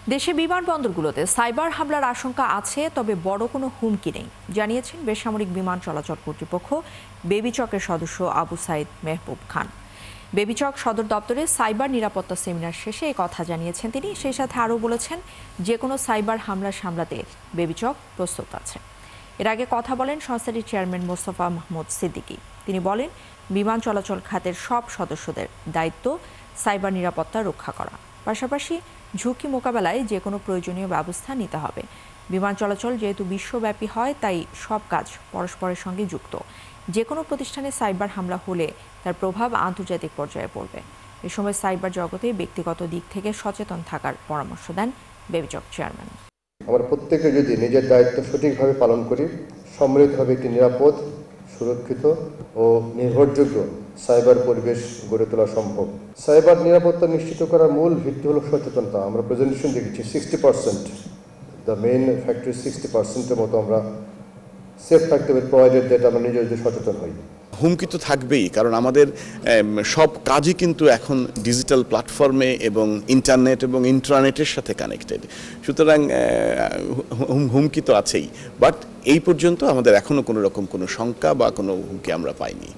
দেশে বিমানবন্দরগুলোতে সাইবার হামলার আশঙ্কা আছে, তবে বড় কোনো হুমকি নেই জানিয়েছেন বেসামরিক বিমান চলাচল কর্তৃপক্ষ বেবিচকের সদস্য আবু সাইদ মেহবুব খান। বেবিচক সদর দপ্তরে সাইবার নিরাপত্তা সেমিনার শেষে এই কথা জানিয়েছেন তিনি। সেই সাথে আরও বলেছেন, যে কোনো সাইবার হামলা সামলাতে বেবিচক প্রস্তুত আছে। এর আগে কথা বলেন সংস্থাটির চেয়ারম্যান মোস্তফা মাহমুদ সিদ্দিকী। তিনি বলেন, বিমান চলাচল খাতের সব সদস্যদের দায়িত্ব সাইবার নিরাপত্তা রক্ষা করা, পাশাপাশি ঝুঁকি মোকাবেলায় যে কোনো প্রয়োজনীয় ব্যবস্থা নিতে হবে। বিমান চলাচল যেহেতু বিশ্বব্যাপী হয়, তাই সব কাজ পরস্পরের সঙ্গে যুক্ত। যে কোনো প্রতিষ্ঠানে সাইবার হামলা হলে তার প্রভাব আন্তর্জাতিক পর্যায়ে পড়বে। এ সময় সাইবার জগতে ব্যক্তিগত দিক থেকে সচেতন থাকার পরামর্শ দেন বেবিচক চেয়ারম্যান। আমরা প্রত্যেকে যদি নিজের দায়িত্ব সঠিকভাবে পালন করি, সম্মিলিতভাবে একটি নিরাপদ, সুরক্ষিত ও নির্ভরযোগ্য সাইবার পরিবেশ গড়ে তোলা সম্ভব। সাইবার নিরাপত্তা নিশ্চিত করার মূল ভিত্তি হলো সচেতনতা। আমরা প্রেজেন্টেশন দেখেছি 60%, দ্য মেইন ফ্যাক্টর 60%-এর মতো আমরা সেফ থাকতে হবে, প্রোভাইডেড দ্যাট আমরা নিজেদের সচেতন হই। হুমকি তো থাকবেই, কারণ আমাদের সব কাজই কিন্তু এখন ডিজিটাল প্ল্যাটফর্মে এবং ইন্টারনেট এবং ইন্ট্রানেটের সাথে কানেক্টেড। সুতরাং হুমকি তো আছেই, বাট এই পর্যন্ত আমাদের এখনো কোনো রকম কোনো শঙ্কা বা কোনো হুমকি আমরা পাইনি।